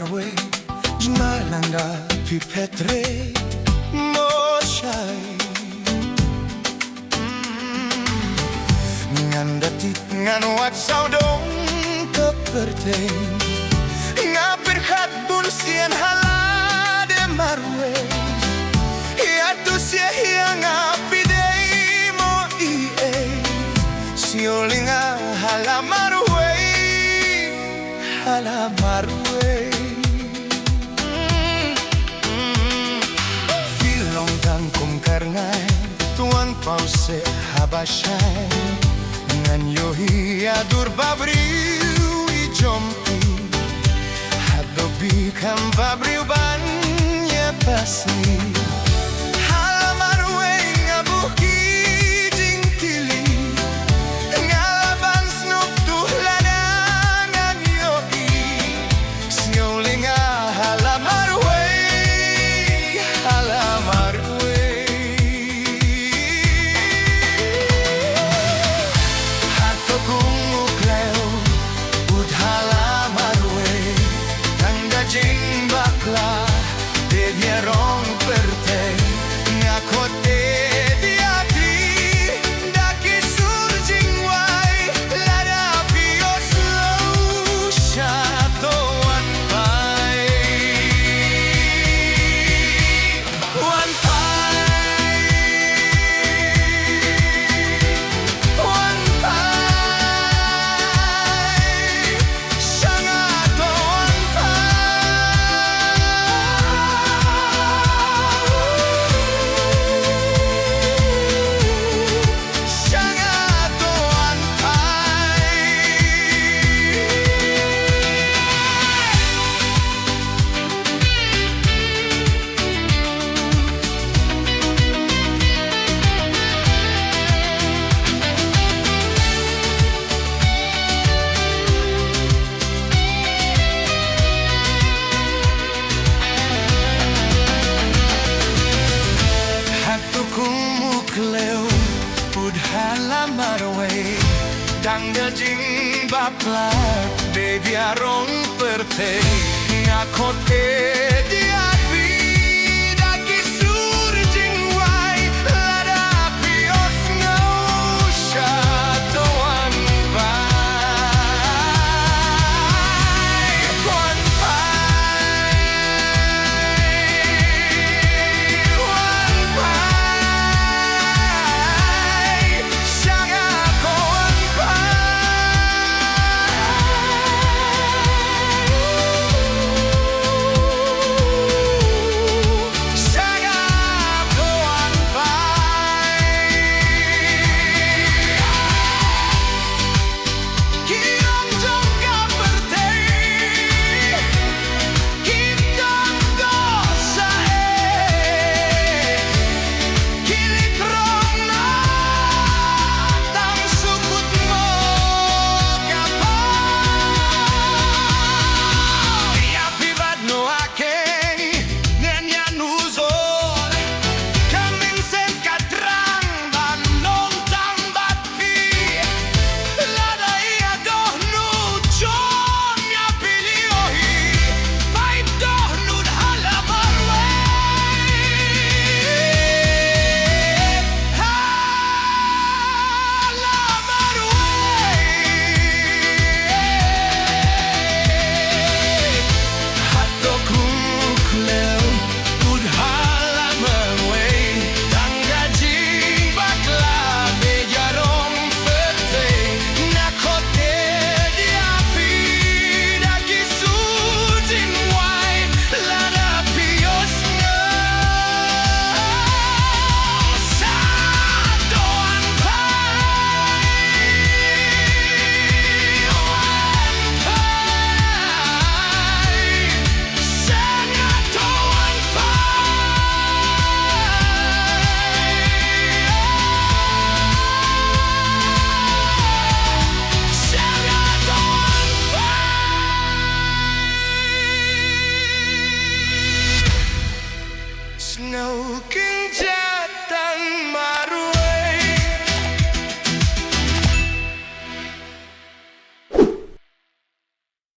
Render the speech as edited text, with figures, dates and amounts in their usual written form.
Marwei Malanga pipetre moshai Ngandatit ngan waksau dong keperteng Ngapirkat bulsien Hala Marwei Ya tu sia hiang apidei mo ie Siolinga Hala Marwei Hala Marwei Filong dan kum karngai Tuan pause habashai Ngan yohi adur babriu I jompi Hadobi kam babriu ban pasti Hala Marwei ngabuh ki jingkili Ngalaban snup tuh ladangan yoi Siolinga Hala Marwei Hala Marwei Hatoku mukleo ud Hala Marwei Tangga jing bakla Dia rong perte ngakote diati daki surjing wai lada pio slow shato one Hala Marwei Tangga jing bakla Baby arong perte Ngakote